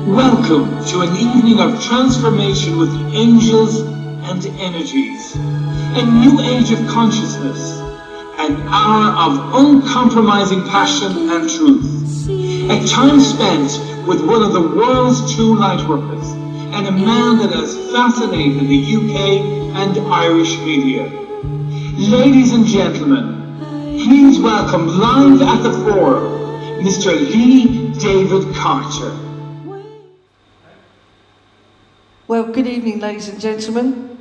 Welcome to an evening of transformation with angels and energies, a new age of consciousness, an hour of uncompromising passion and truth, a time spent with one of the world's true lightworkers, and a man that has fascinated the UK and Irish media. Ladies and gentlemen, please welcome live at the forum, Mr. Lee David Carter. Well, good evening, ladies and gentlemen.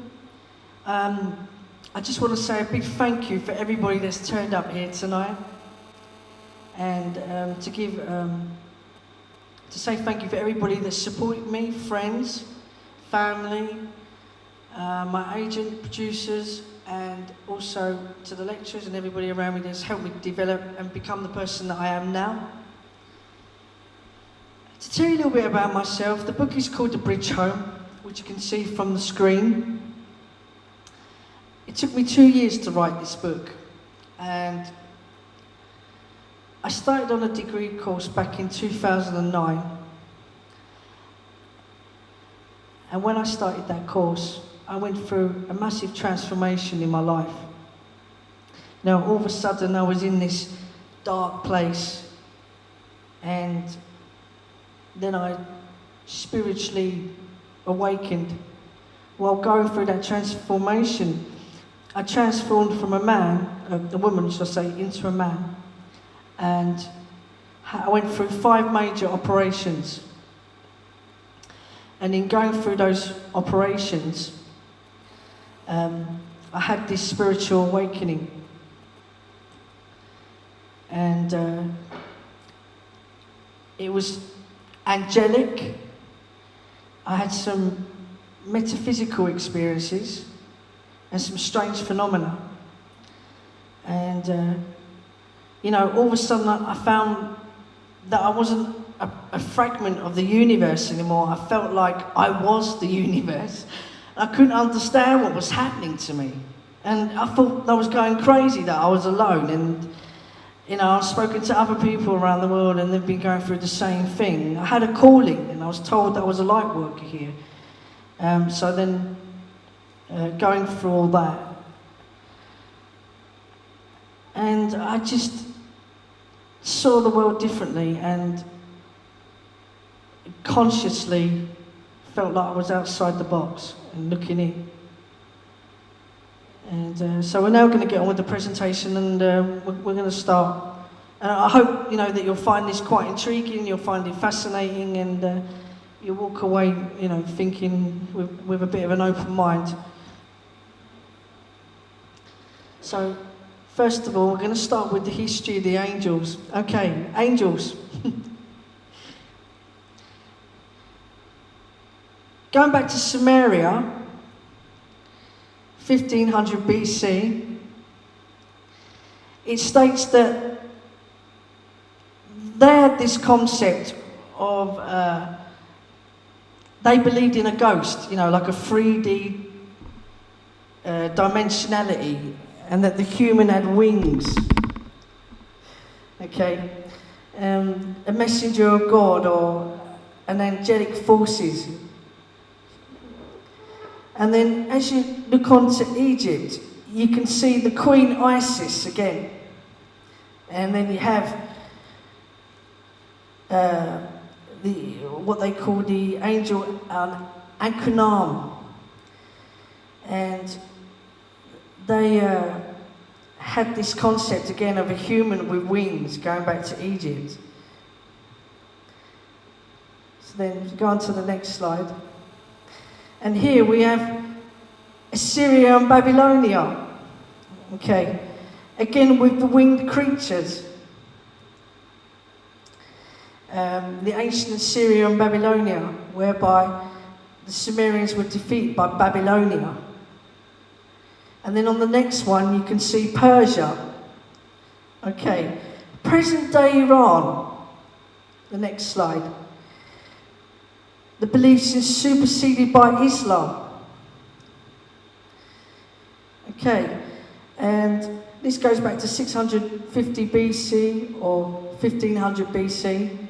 I just want to say a big thank you for everybody that's turned up here tonight, and to say thank you for everybody that's supported me, friends, family, my agent, producers, and also to the lecturers and everybody around me that's helped me develop and become the person that I am now. To tell you a little bit about myself, the book is called The Bridge Home, which you can see from the screen. It took me 2 years to write this book, and I started on a degree course back in 2009. And when I started that course, I went through a massive transformation in my life. Now, all of a sudden, I was in this dark place, and then I spiritually awakened. While going through that transformation, I transformed from a woman, should I say, into a man. And I went through 5 major operations. And in going through those operations, I had this spiritual awakening. And it was angelic. I had some metaphysical experiences and some strange phenomena. And, all of a sudden I found that I wasn't a fragment of the universe anymore. I felt like I was the universe. I couldn't understand what was happening to me. And I thought I was going crazy, that I was alone. And, I've spoken to other people around the world and they've been going through the same thing. I had a calling and I was told that I was a light worker here. So then, going through all that, and I just saw the world differently and consciously felt like I was outside the box and looking in. And so we're now going to get on with the presentation, and we're going to start. And I hope that you'll find this quite intriguing, you'll find it fascinating, and you'll walk away thinking with a bit of an open mind. So first of all, we're going to start with the history of the angels. Okay, angels. Going back to Sumeria, 1500 BC, it states that they had this concept of, they believed in a ghost, like a 3D dimensionality, and that the human had wings. Okay, a messenger of God or an angelic forces. And then as you look onto Egypt, you can see the Queen Isis again. And then you have what they call the angel Ankhnum. And they had this concept again of a human with wings, going back to Egypt. So then go on to the next slide. And here we have Assyria and Babylonia. Okay, again with the winged creatures. The ancient Assyria and Babylonia, whereby the Sumerians were defeated by Babylonia. And then on the next one you can see Persia. Okay, present day Iran. The next slide. The beliefs is superseded by Islam. Okay, and this goes back to 650 BC or 1500 BC.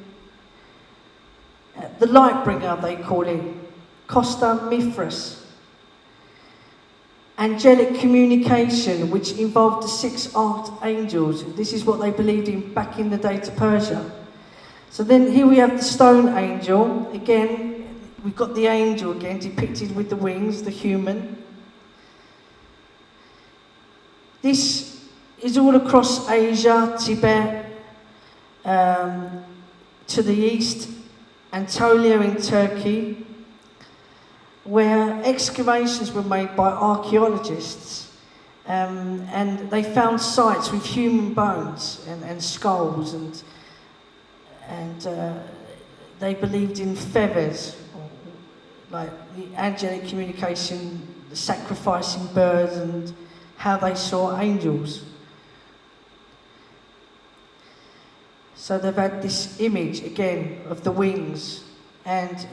the light bringer, they call it, Costa Mithras. Angelic communication, which involved the 6 archangels. This is what they believed in back in the day to Persia. So then here we have the stone angel. Again, we've got the angel again depicted with the wings, the human. This is all across Asia, Tibet, to the east, Anatolia in Turkey, where excavations were made by archaeologists, and they found sites with human bones and skulls, and they believed in feathers, like the angelic communication, the sacrificing birds, and how they saw angels. So they've had this image again of the wings, and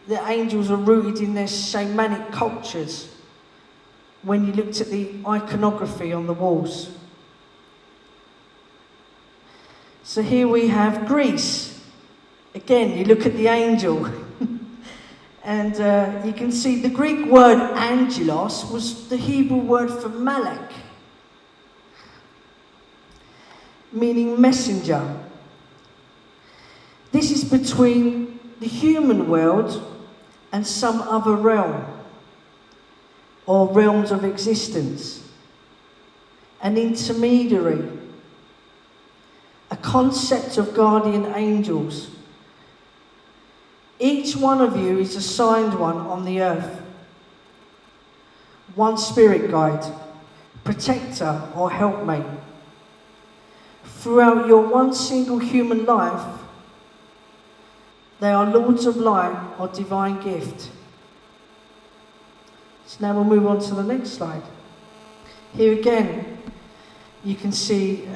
the angels are rooted in their shamanic cultures when you looked at the iconography on the walls. So here we have Greece. Again, you look at the angel, and you can see the Greek word angelos was the Hebrew word for malak, meaning messenger. This is between the human world and some other realm, or realms of existence. An intermediary, a concept of guardian angels. Each one of you is assigned one on the earth. One spirit guide, protector or helpmate. Throughout your one single human life, they are lords of light or divine gift. So now we'll move on to the next slide. Here again, you can see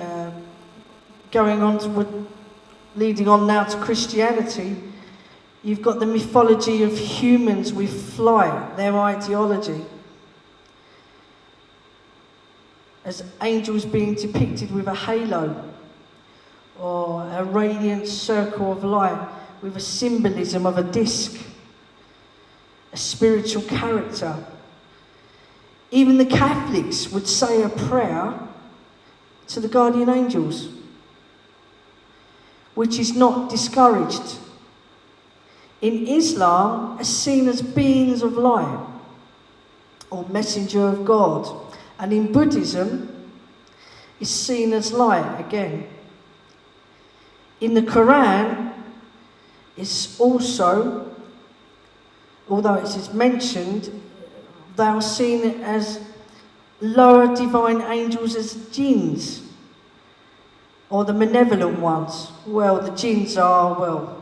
going on to leading on now to Christianity. You've got the mythology of humans with flight, their ideology, as angels being depicted with a halo or a radiant circle of light with a symbolism of a disc, a spiritual character. Even the Catholics would say a prayer to the guardian angels, which is not discouraged. In Islam, are seen as beings of light or messenger of God, and in Buddhism, is seen as light again. In the Quran, it's also, although it is mentioned, they are seen as lower divine angels as jinns, or the malevolent ones. Well, the jinns are,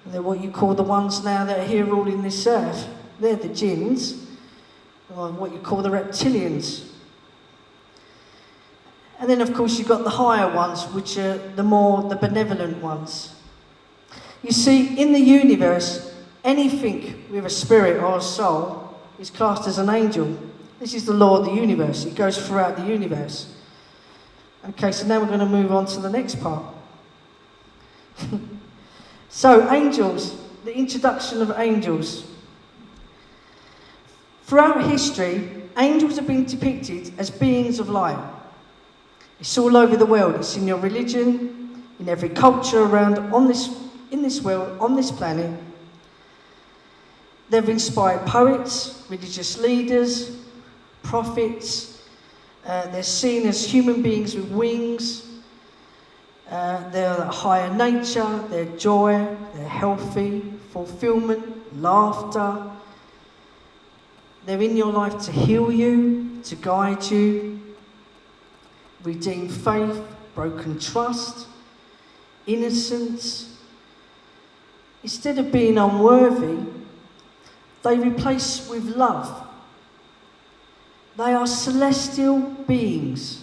they're what you call the ones now that are here ruling this earth. They're the jinns, or what you call the reptilians. And then, of course, you've got the higher ones, which are the benevolent ones. You see, in the universe, anything with a spirit or a soul is classed as an angel. This is the law of the universe. It goes throughout the universe. Okay, so now we're going to move on to the next part. So, angels, the introduction of angels. Throughout history, angels have been depicted as beings of light. It's all over the world. It's in your religion, in every culture around in this world, on this planet. They've inspired poets, religious leaders, prophets. They're seen as human beings with wings. They're higher nature, they're joy, they're healthy, fulfillment, laughter. They're in your life to heal you, to guide you, redeem faith, broken trust, innocence. Instead of being unworthy, they replace with love. They are celestial beings,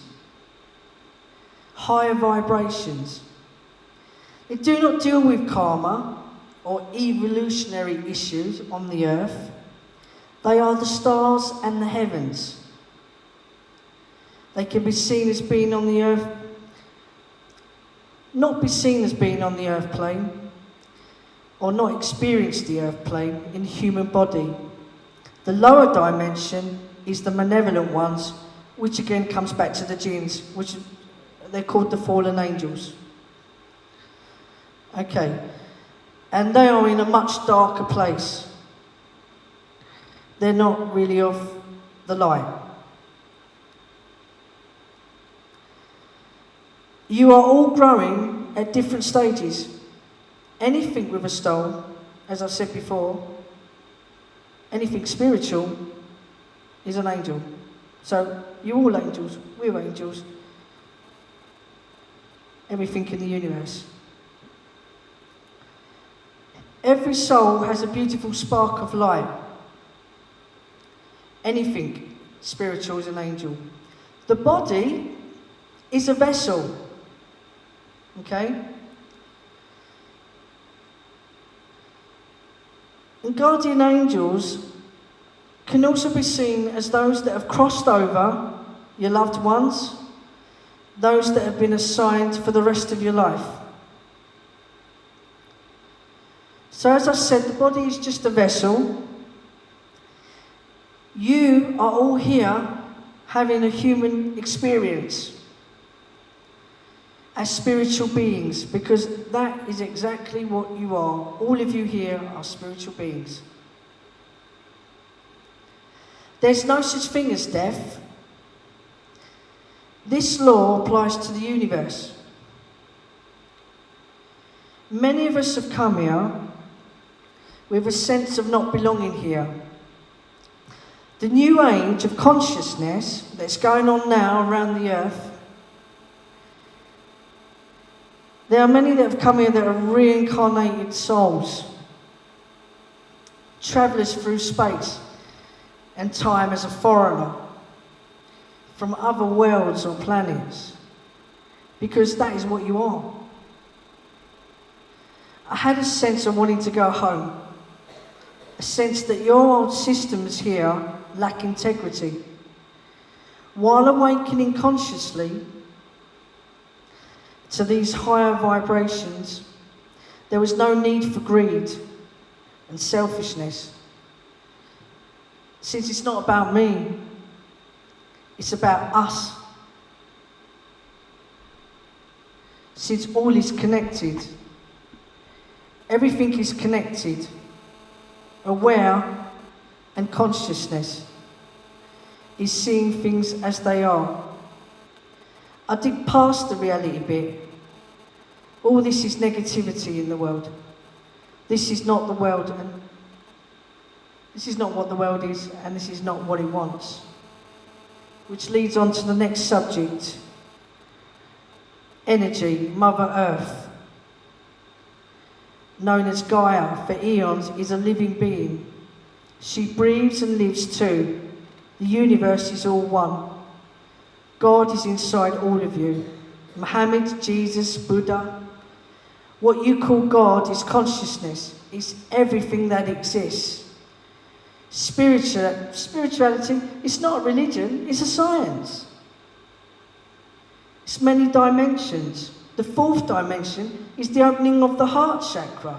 higher vibrations. They do not deal with karma or evolutionary issues on the earth. They are the stars and the heavens. They can be seen as being on the earth, not be seen as being on the earth plane, or not experienced the earth plane in human body. The lower dimension is the malevolent ones, which again comes back to the jinns, which they're called the fallen angels. Okay, and they are in a much darker place. They're not really of the light. You are all growing at different stages. Anything with a stone, as I've said before, anything spiritual is an angel. So you're all angels, we're angels. Everything in the universe. Every soul has a beautiful spark of light. Anything spiritual is an angel. The body is a vessel. Okay? And guardian angels can also be seen as those that have crossed over your loved ones, those that have been assigned for the rest of your life. So as I said, the body is just a vessel. You are all here having a human experience as spiritual beings, because that is exactly what you are. All of you here are spiritual beings. There's no such thing as death. This law applies to the universe. Many of us have come here with a sense of not belonging here. The new age of consciousness that's going on now around the earth, there are many that have come here that are reincarnated souls, travellers through space and time as a foreigner from other worlds or planets, because that is what you are. I had a sense of wanting to go home, a sense that your old systems here lack integrity. While awakening consciously to these higher vibrations, there was no need for greed and selfishness. Since it's not about me, it's about us. Since all is connected, everything is connected, aware and consciousness is seeing things as they are. I dig past the reality bit. All this is negativity in the world. This is not the world, and this is not what the world is, and this is not what it wants. Which leads on to the next subject. Energy, Mother Earth, known as Gaia for eons, is a living being. She breathes and lives too. The universe is all one. God is inside all of you. Muhammad, Jesus, Buddha. What you call God is consciousness. It's everything that exists. Spirituality is not a religion, it's a science. It's many dimensions. The fourth dimension is the opening of the heart chakra.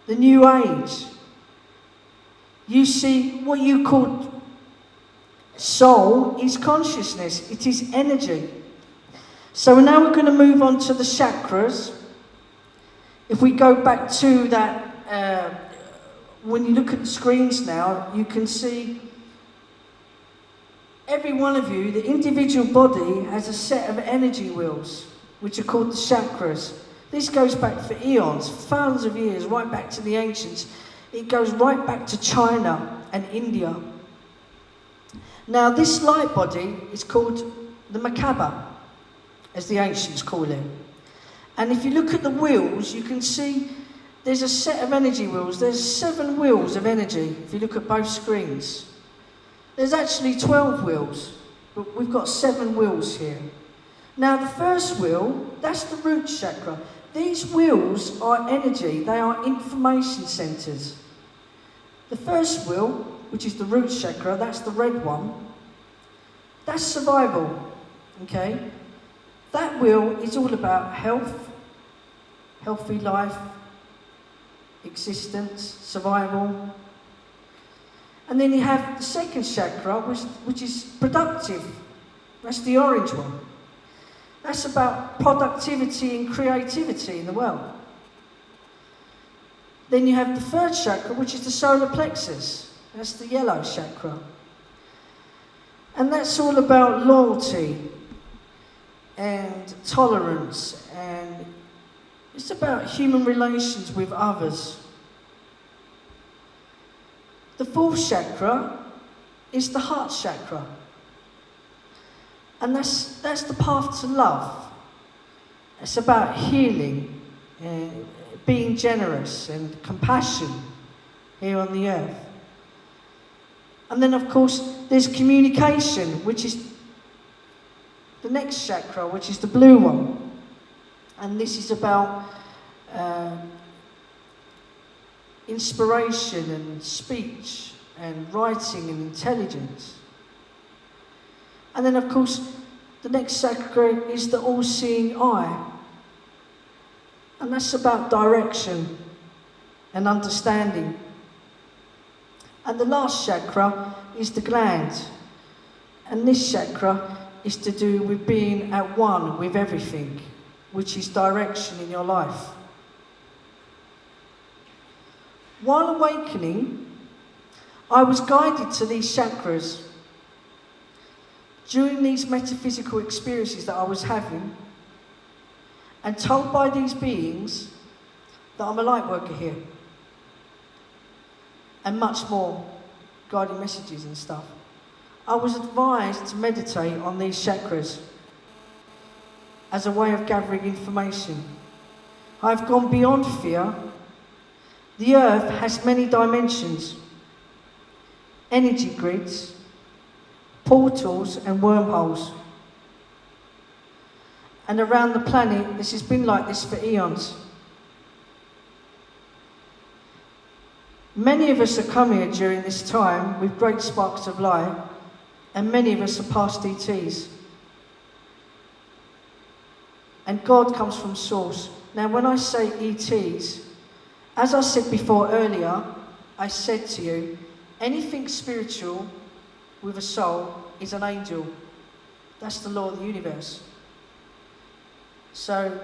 The new age. You see, what you call soul is consciousness. It is energy. So now we're going to move on to the chakras. If we go back to that, when you look at the screens now, you can see every one of you, the individual body has a set of energy wheels, which are called the chakras. This goes back for eons, thousands of years, right back to the ancients. It goes right back to China and India. Now, this light body is called the Merkaba, as the ancients call it. And if you look at the wheels, you can see there's a set of energy wheels. There's 7 wheels of energy, if you look at both screens. There's actually 12 wheels, but we've got 7 wheels here. Now, the first wheel, that's the root chakra. These wheels are energy. They are information centers. The first wheel, which is the root chakra, that's the red one. That's survival, okay? That wheel is all about health, healthy life, existence, survival. And then you have the second chakra, which is productive. That's the orange one. That's about productivity and creativity in the world. Then you have the third chakra, which is the solar plexus. That's the yellow chakra. And that's all about loyalty and tolerance, and it's about human relations with others. The fourth chakra is the heart chakra. And that's the path to love. It's about healing, being generous and compassion here on the earth. And then, of course, there's communication, which is the next chakra, which is the blue one. And this is about inspiration and speech and writing and intelligence. And then, of course, the next chakra is the all-seeing eye. And that's about direction and understanding. And the last chakra is the gland. And this chakra is to do with being at one with everything, which is direction in your life. While awakening, I was guided to these chakras. During these metaphysical experiences that I was having, and told by these beings that I'm a light worker here, and much more, guiding messages and stuff, I was advised to meditate on these chakras as a way of gathering information. I've gone beyond fear. The earth has many dimensions, energy grids, portals and wormholes. And around the planet, this has been like this for eons. Many of us have come here during this time with great sparks of light, and many of us are past ETs. And God comes from source. Now, when I say ETs, as I said before earlier, I said to you, anything spiritual with a soul is an angel. That's the law of the universe. So,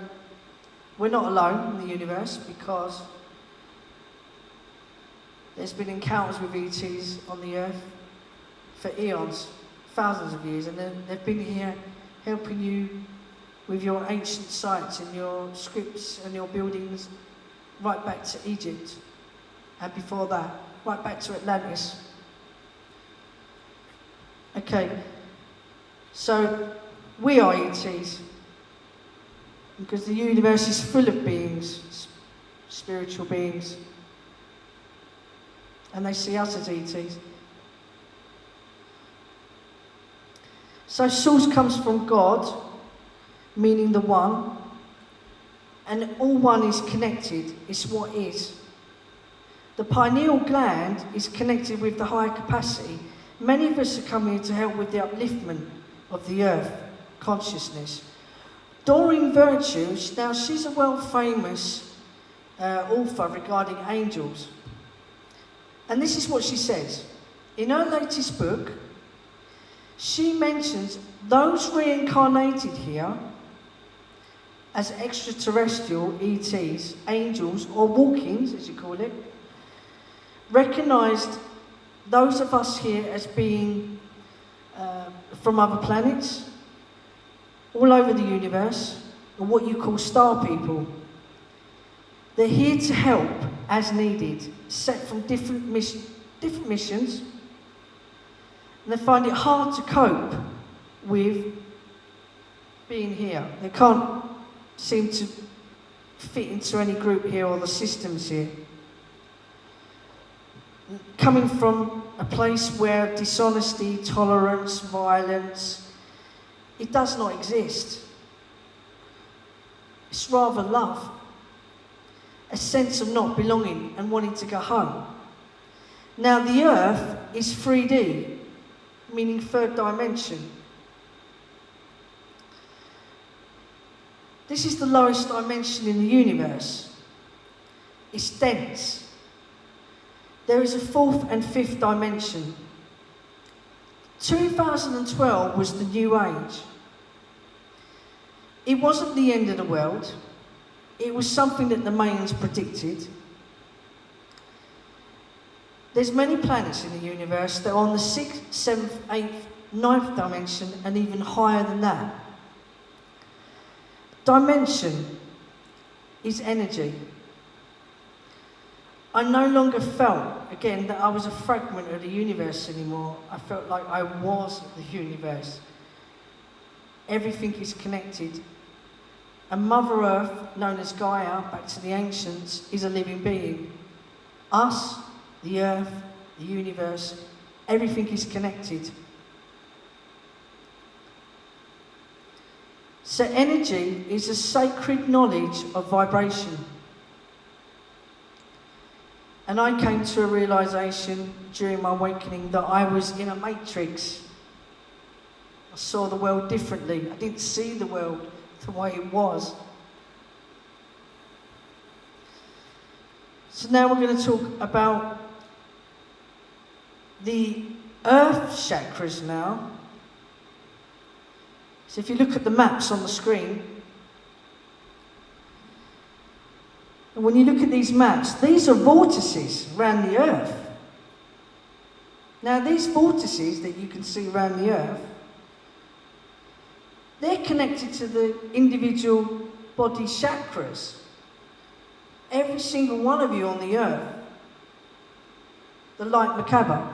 we're not alone in the universe, because there's been encounters with ETs on the earth for eons, thousands of years, and they've been here helping you with your ancient sites and your scripts and your buildings right back to Egypt, and before that, right back to Atlantis. Okay, so we are ETs, because the universe is full of beings, spiritual beings, and they see us as ETs. So source comes from God, meaning the one, and all one is connected, it's what is. The pineal gland is connected with the higher capacity. Many of us are coming here to help with the upliftment of the earth consciousness. Doreen Virtue, now she's a world-famous author regarding angels. And this is what she says. In her latest book, she mentions those reincarnated here as extraterrestrial ETs, angels, or walk-ins, as you call it, recognised those of us here as being from other planets, all over the universe, or what you call star people. They're here to help as needed, set from different missions, and they find it hard to cope with being here. They can't seem to fit into any group here or the systems here. Coming from a place where dishonesty, tolerance, violence, it does not exist. It's rather love, a sense of not belonging and wanting to go home. Now, the earth is 3D, meaning third dimension. This is the lowest dimension in the universe. It's dense. There is a fourth and fifth dimension. 2012 was the new age. It wasn't the end of the world. It was something that the Mayans predicted. There's many planets in the universe that are on the 6th, 7th, 8th, 9th dimension and even higher than that. Dimension is energy. I no longer felt, again, that I was a fragment of the universe anymore. I felt like I was the universe. Everything is connected. And Mother Earth, known as Gaia, back to the ancients, is a living being. Us, the Earth, the universe, everything is connected. So energy is a sacred knowledge of vibration. And I came to a realization during my awakening that I was in a matrix. I saw the world differently. I didn't see the world the way it was. So now we're going to talk about the earth chakras now. So if you look at the maps on the screen, and when you look at these maps, these are vortices around the earth. Now these vortices that you can see around the earth, they're connected to the individual body chakras. Every single one of you on the earth, the light Merkaba.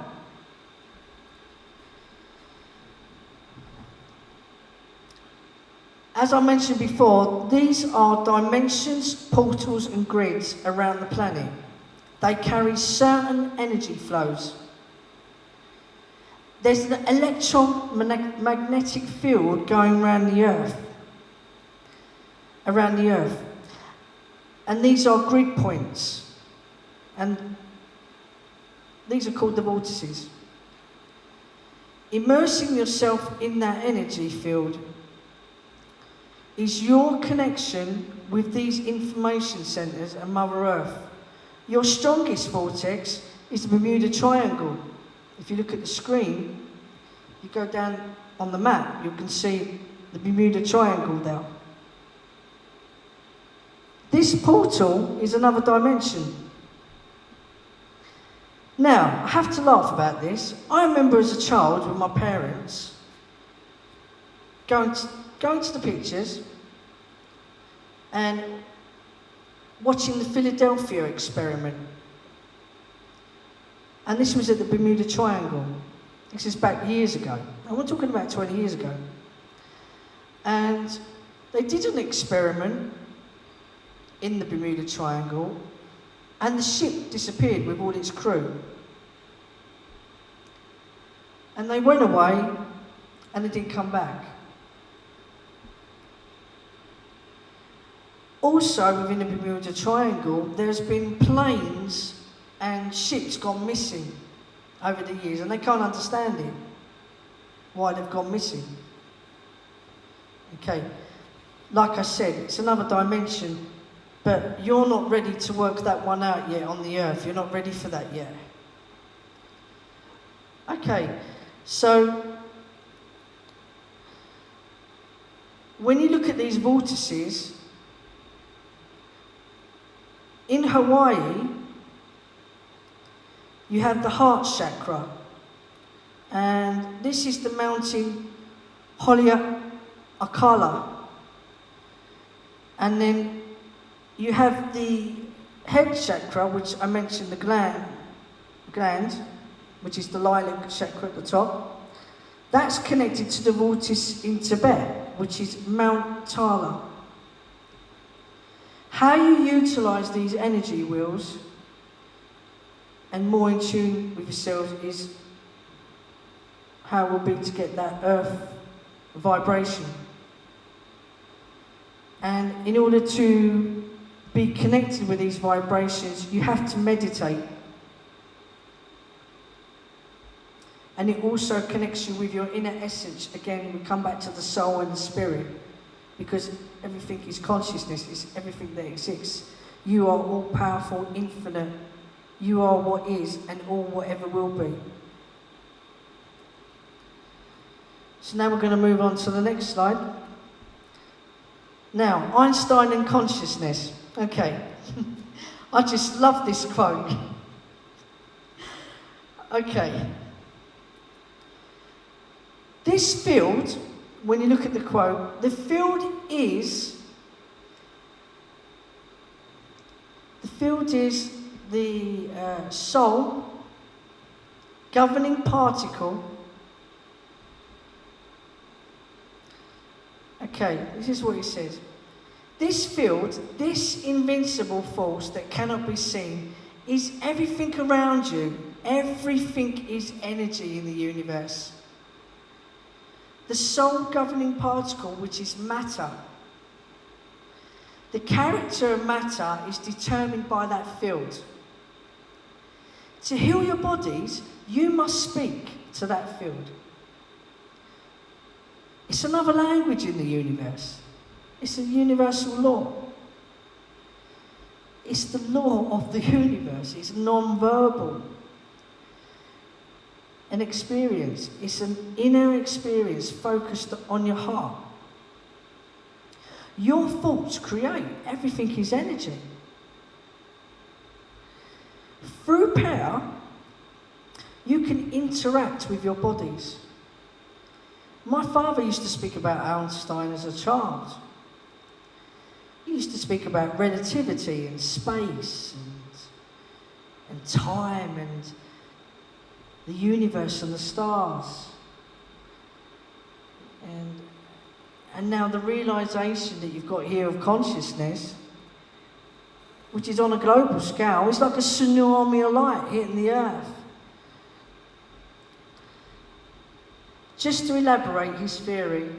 As I mentioned before, these are dimensions, portals and grids around the planet. They carry certain energy flows. There's an electromagnetic field going around the earth. And these are grid points. And these are called the vortices. Immersing yourself in that energy field is your connection with these information centres and Mother Earth. Your strongest vortex is the Bermuda Triangle. If you look at the screen, you go down on the map, you can see the Bermuda Triangle there. This portal is another dimension. Now, I have to laugh about this. I remember as a child with my parents going to the pictures and watching the Philadelphia experiment. And this was at the Bermuda Triangle. This is back years ago. And we're talking about 20 years ago. And they did an experiment in the Bermuda Triangle, and the ship disappeared with all its crew. And they went away, and they didn't come back. Also, within the Bermuda Triangle, there's been planes and ships gone missing over the years, and they can't understand it, why they've gone missing. Okay, like I said, it's another dimension, but you're not ready to work that one out yet on the earth. You're not ready for that yet. Okay, so when you look at these vortices, in Hawaii, you have the heart chakra, and this is the mountain Haleakala. And then you have the head chakra, which I mentioned, the gland, which is the lilac chakra at the top. That's connected to the vortice in Tibet, which is Mount Tala. How you utilize these energy wheels and more in tune with yourselves is how it will be to get that earth vibration. And in order to be connected with these vibrations, you have to meditate. And it also connects you with your inner essence. Again, we come back to the soul and the spirit, because everything is consciousness, it's everything that exists. You are all powerful, infinite. You are what is and all whatever will be. So now we're going to move on to the next slide. Now, Einstein and consciousness. Okay. I just love this quote. Okay. This field, when you look at the quote, the field is the soul governing particle. Okay, this is what it says. This field, this invincible force that cannot be seen, is everything around you. Everything is energy in the universe. The soul governing particle, which is matter. The character of matter is determined by that field. To heal your bodies, you must speak to that field. It's another language in the universe. It's a universal law. It's the law of the universe. It's non-verbal. An experience. It's an inner experience focused on your heart. Your thoughts create. Everything is energy. Through prayer, you can interact with your bodies. My father used to speak about Einstein as a child. He used to speak about relativity and space and time and the universe and the stars. And now the realization that you've got here of consciousness, which is on a global scale, it's like a tsunami of light hitting the earth. Just to elaborate his theory,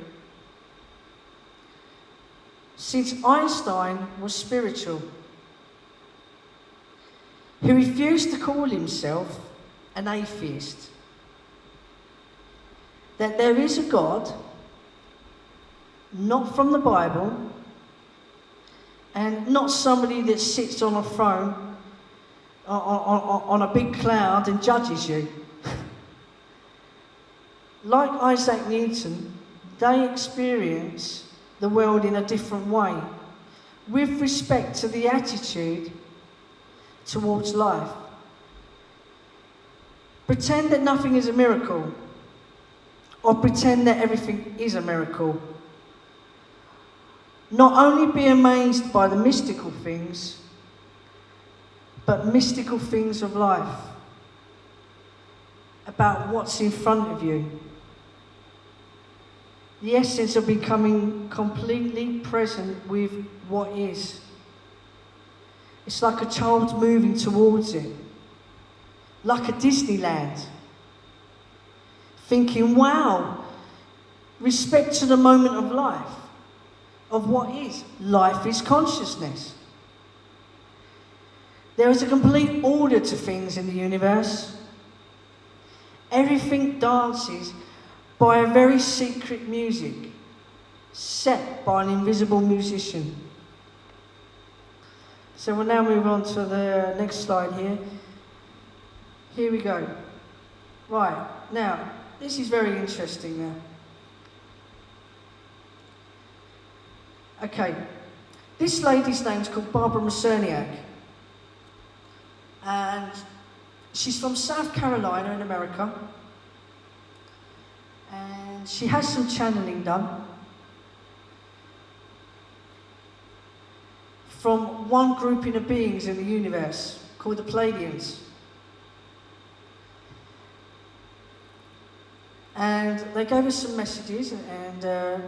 since Einstein was spiritual, he refused to call himself an atheist, that there is a God, not from the Bible, and not somebody that sits on a throne on a big cloud and judges you. Like Isaac Newton, they experience the world in a different way, with respect to the attitude towards life. Pretend that nothing is a miracle, or pretend that everything is a miracle. Not only be amazed by the mystical things, but mystical things of life, about what's in front of you. The essence of becoming completely present with what is. It's like a child moving towards it, like a Disneyland, thinking, wow, respect to the moment of life, of what is. Life is consciousness. There is a complete order to things in the universe. Everything dances by a very secret music, set by an invisible musician. So we'll now move on to the next slide here. Here we go. Right, now, this is very interesting now. Okay, this lady's name's called Barbara Macerniak, and she's from South Carolina in America, and she has some channeling done from one grouping of beings in the universe called the Pleiadians. And they gave us some messages, and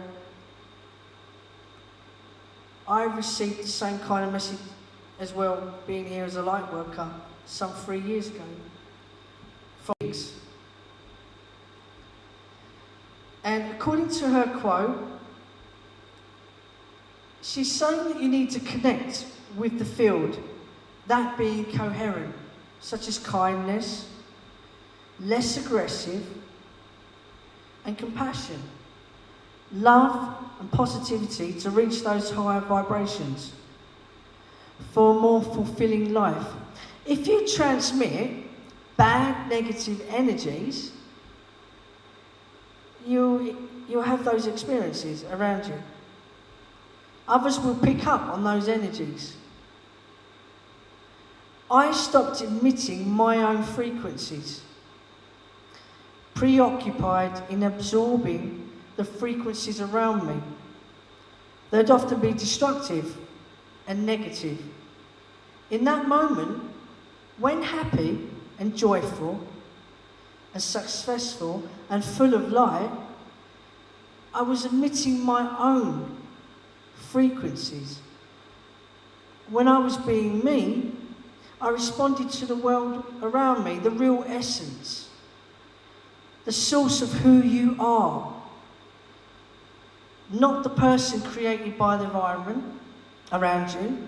I received the same kind of message as well, being here as a light worker some 3 years ago. From weeks. And according to her quote, she's saying that you need to connect with the field, that being coherent, such as kindness, less aggressive, and compassion, love and positivity to reach those higher vibrations. for a more fulfilling life. If you transmit bad, negative energies, you'll have those experiences around you. Others will pick up on those energies. I stopped emitting my own frequencies, preoccupied in absorbing the frequencies around me. They'd often be destructive and negative. In that moment, when happy and joyful and successful and full of light, I was emitting my own frequencies. When I was being me, I responded to the world around me, the real essence, the source of who you are, not the person created by the environment around you,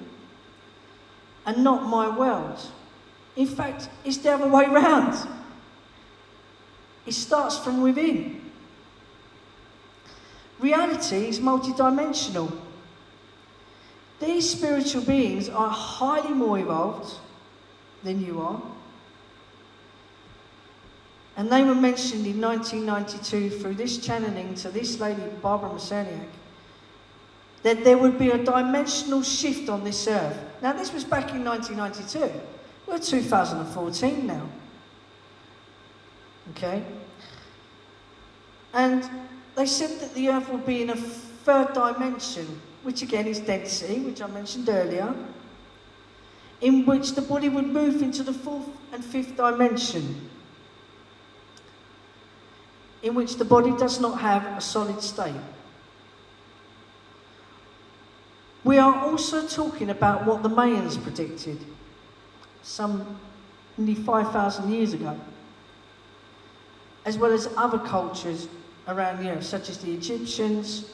and not my world. In fact, it's the other way round. It starts from within. Reality is multidimensional. These spiritual beings are highly more evolved than you are. And they were mentioned in 1992 through this channeling to this lady, Barbara Masaniak, that there would be a dimensional shift on this earth. Now, this was back in 1992. We're 2014 now. Okay? And they said that the earth will be in a third dimension, which again is density, which I mentioned earlier, in which the body would move into the fourth and fifth dimension, in which the body does not have a solid state. We are also talking about what the Mayans predicted some nearly 5,000 years ago, as well as other cultures around the earth, such as the Egyptians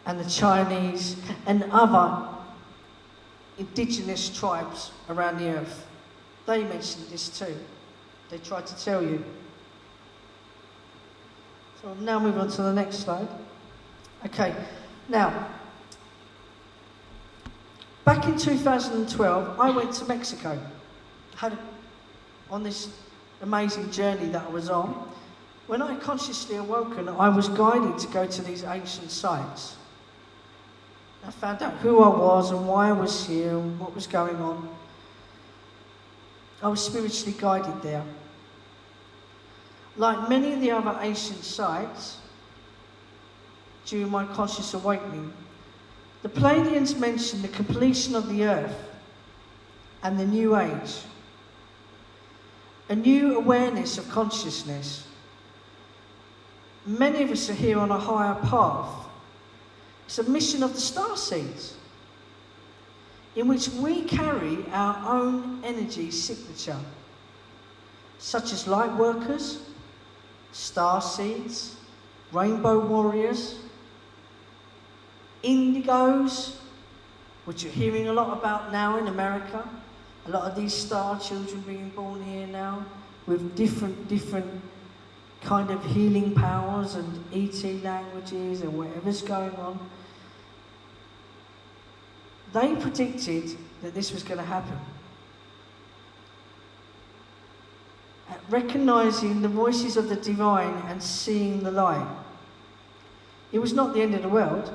and the Chinese and other indigenous tribes around the earth. They mentioned this too. They tried to tell you. So I'll now move on to the next slide. Okay, now, back in 2012, I went to Mexico. On this amazing journey that I was on. When I consciously awoken, I was guided to go to these ancient sites. I found out who I was and why I was here and what was going on. I was spiritually guided there. Like many of the other ancient sites, during my conscious awakening, the Pleiadians mentioned the completion of the earth and the new age, a new awareness of consciousness. Many of us are here on a higher path. It's a mission of the starseeds, in which we carry our own energy signature, such as light workers, starseeds, rainbow warriors, indigos, which you're hearing a lot about now in America. A lot of these star children being born here now with different kind of healing powers and ET languages and whatever's going on. They predicted that this was going to happen. Recognizing the voices of the divine and seeing the light. It was not the end of the world.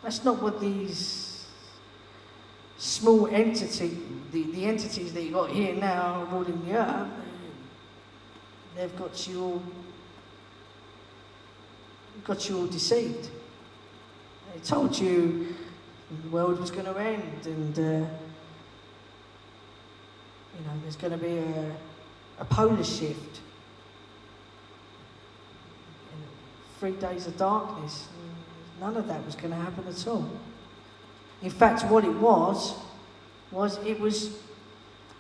That's not what these small entities, the entities that you got here now ruling the earth, they've got you all deceived. They told you the world was going to end and there's going to be a polar shift. 3 days of darkness. None of that was going to happen at all. In fact, what it was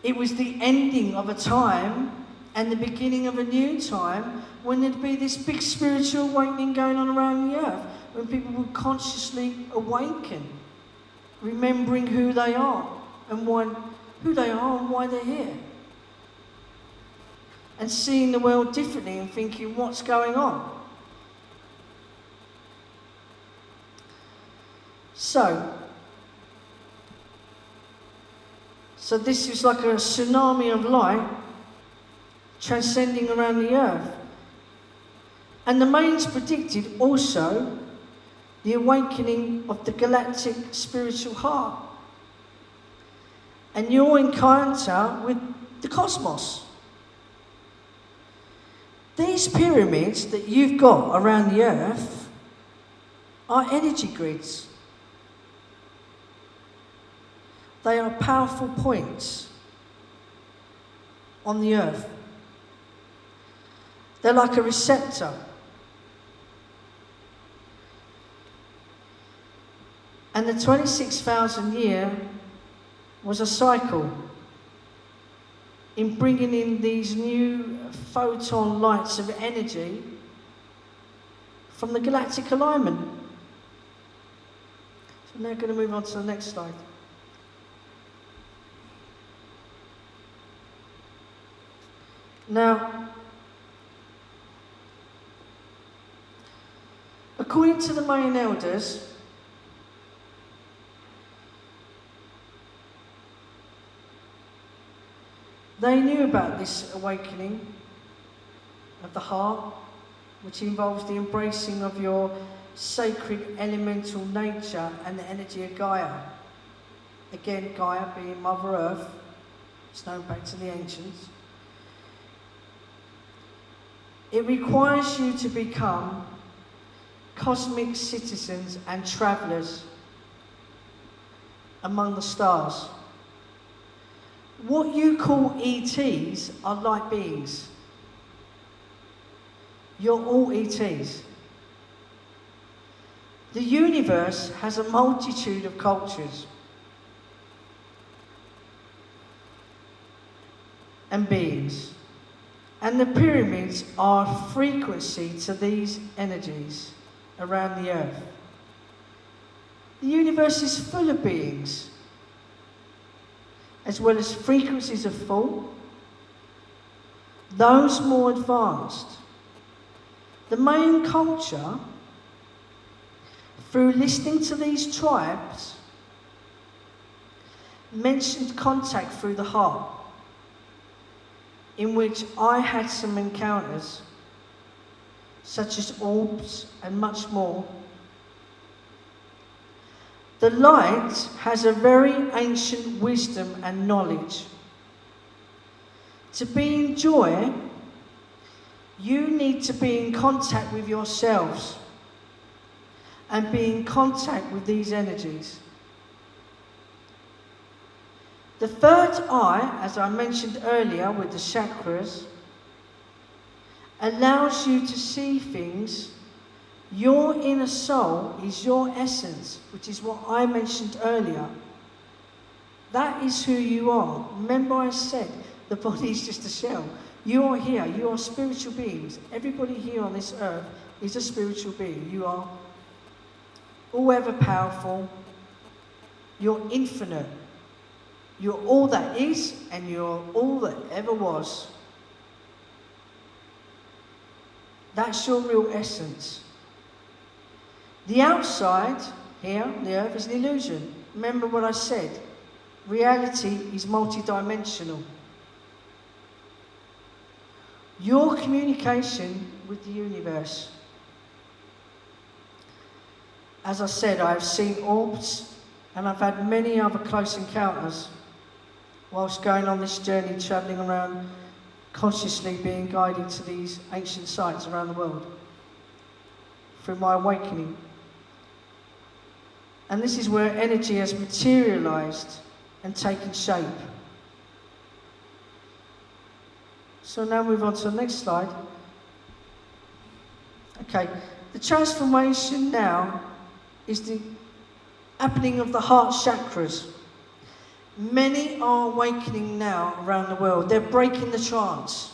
the ending of a time and the beginning of a new time when there'd be this big spiritual awakening going on around the earth, when people would consciously awaken, remembering who they are and why they're here. And seeing the world differently and thinking, what's going on? So, So this is like a tsunami of light transcending around the earth. And the Mayans predicted also the awakening of the galactic spiritual heart and your encounter with the cosmos. These pyramids that you've got around the earth are energy grids. They are powerful points on the earth. They're like a receptor. And the 26,000 year was a cycle in bringing in these new photon lights of energy from the galactic alignment. So now I'm going to move on to the next slide. Now, according to the Mayan elders, they knew about this awakening of the heart, which involves the embracing of your sacred elemental nature and the energy of Gaia. Again, Gaia being Mother Earth, it's known back to the ancients. It requires you to become cosmic citizens and travellers among the stars. What you call ETs are light beings. You're all ETs. The universe has a multitude of cultures and beings. And the pyramids are frequency to these energies around the earth. The universe is full of beings, as well as frequencies of thought, those more advanced. The Mayan culture, through listening to these tribes, mentioned contact through the heart, in which I had some encounters, such as orbs and much more. The light has a very ancient wisdom and knowledge. To be in joy, you need to be in contact with yourselves and be in contact with these energies. The third eye, as I mentioned earlier with the chakras, allows you to see things. Your inner soul is your essence, which is what I mentioned earlier. That is who you are. Remember I said the body is just a shell. You are here, you are spiritual beings. Everybody here on this earth is a spiritual being. You are all ever powerful. You're infinite. You're all that is, and you're all that ever was. That's your real essence. The outside, here, the earth, is an illusion. Remember what I said. Reality is multidimensional. Your communication with the universe. As I said, I've seen orbs, and I've had many other close encounters whilst going on this journey, travelling around, consciously being guided to these ancient sites around the world through my awakening. And this is where energy has materialised and taken shape. So now move on to the next slide. Okay, the transformation now is the happening of the heart chakras. Many are awakening now around the world. They're breaking the trance.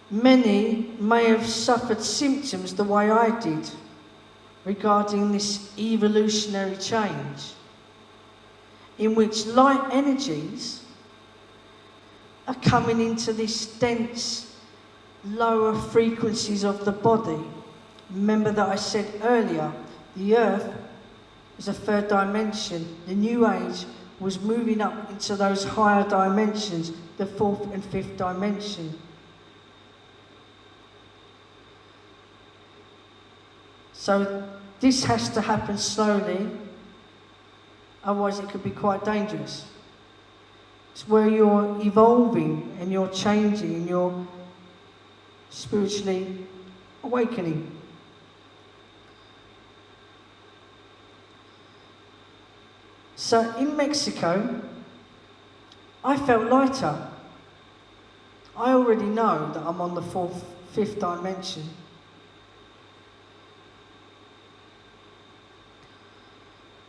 Many may have suffered symptoms the way I did regarding this evolutionary change, in which light energies are coming into this dense, lower frequencies of the body. Remember that I said earlier, the earth as a third dimension. The New Age was moving up into those higher dimensions, the fourth and fifth dimension. So this has to happen slowly, otherwise it could be quite dangerous. It's where you're evolving and you're changing and you're spiritually awakening. So in Mexico, I felt lighter. I already know that I'm on the fourth, fifth dimension.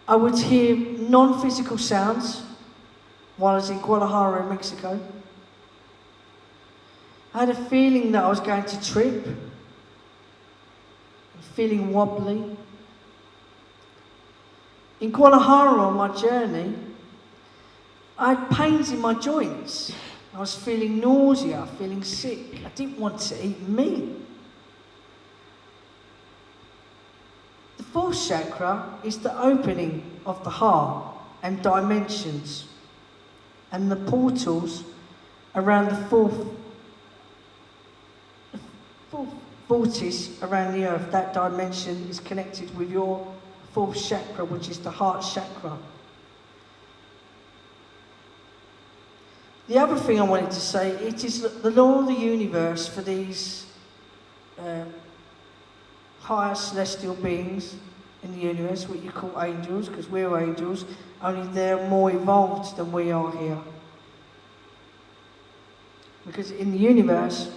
I would hear non-physical sounds while I was in Guadalajara in Mexico. I had a feeling that I was going to trip, feeling wobbly. In Guadalajara on my journey, I had pains in my joints. I was feeling nausea, feeling sick. I didn't want to eat meat. The fourth chakra is the opening of the heart and dimensions, and the portals around the fourth vortex around the earth. That dimension is connected with your fourth chakra, which is the heart chakra. The other thing I wanted to say, it is the law of the universe for these higher celestial beings in the universe, what you call angels, because we're angels, only they're more evolved than we are here. Because in the universe,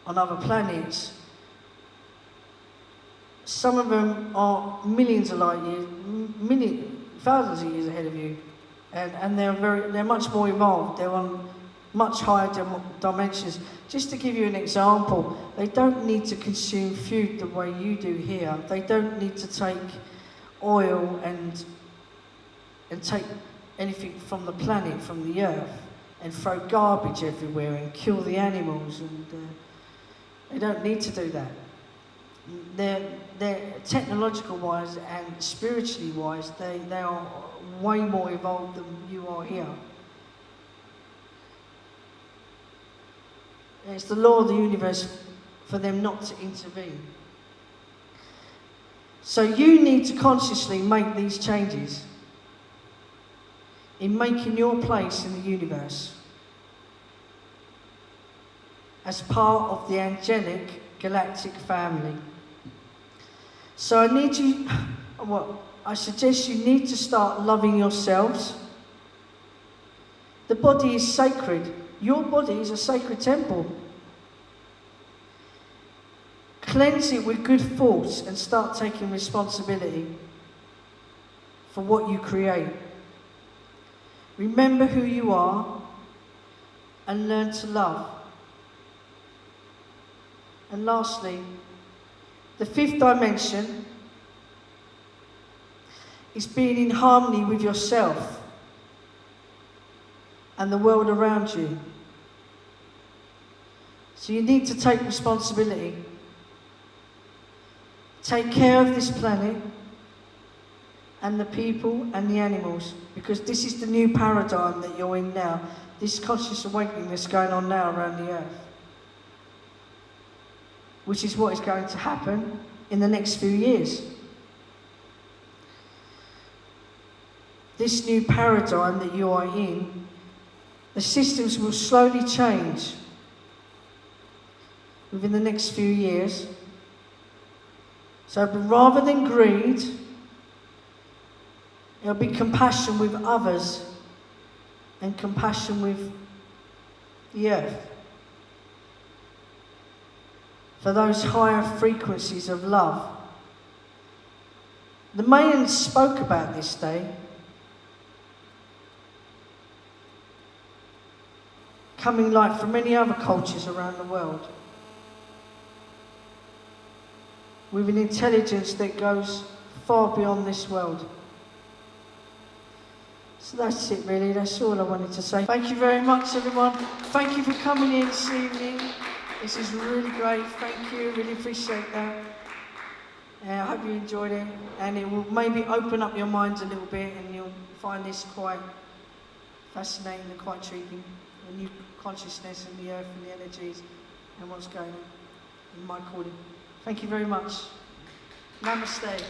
on other planets, some of them are millions of light years, thousands of years ahead of you, and they're much more evolved. They're on much higher dimensions. Just to give you an example, they don't need to consume food the way you do here. They don't need to take oil and take anything from the planet, from the earth, and throw garbage everywhere and kill the animals. And they don't need to do that. They're technological wise and spiritually wise, they are way more evolved than you are here. It's the law of the universe for them not to intervene. So you need to consciously make these changes in making your place in the universe as part of the angelic galactic family. So I suggest you need to start loving yourselves. The body is sacred. Your body is a sacred temple. Cleanse it with good thoughts and start taking responsibility for what you create. Remember who you are and learn to love. And lastly, the fifth dimension is being in harmony with yourself and the world around you. So you need to take responsibility. Take care of this planet and the people and the animals, because this is the new paradigm that you're in now. This conscious awakening that's going on now around the earth, which is what is going to happen in the next few years. This new paradigm that you are in, the systems will slowly change within the next few years. So rather than greed, it'll be compassion with others and compassion with the earth. For those higher frequencies of love. The Mayans spoke about this day, coming like from many other cultures around the world, with an intelligence that goes far beyond this world. So that's it really, that's all I wanted to say. Thank you very much everyone. Thank you for coming in this evening. This is really great, thank you, really appreciate that. I hope you enjoyed it, and it will maybe open up your minds a little bit, and you'll find this quite fascinating and quite intriguing. The new consciousness and the earth and the energies and what's going on in my calling. Thank you very much. Namaste.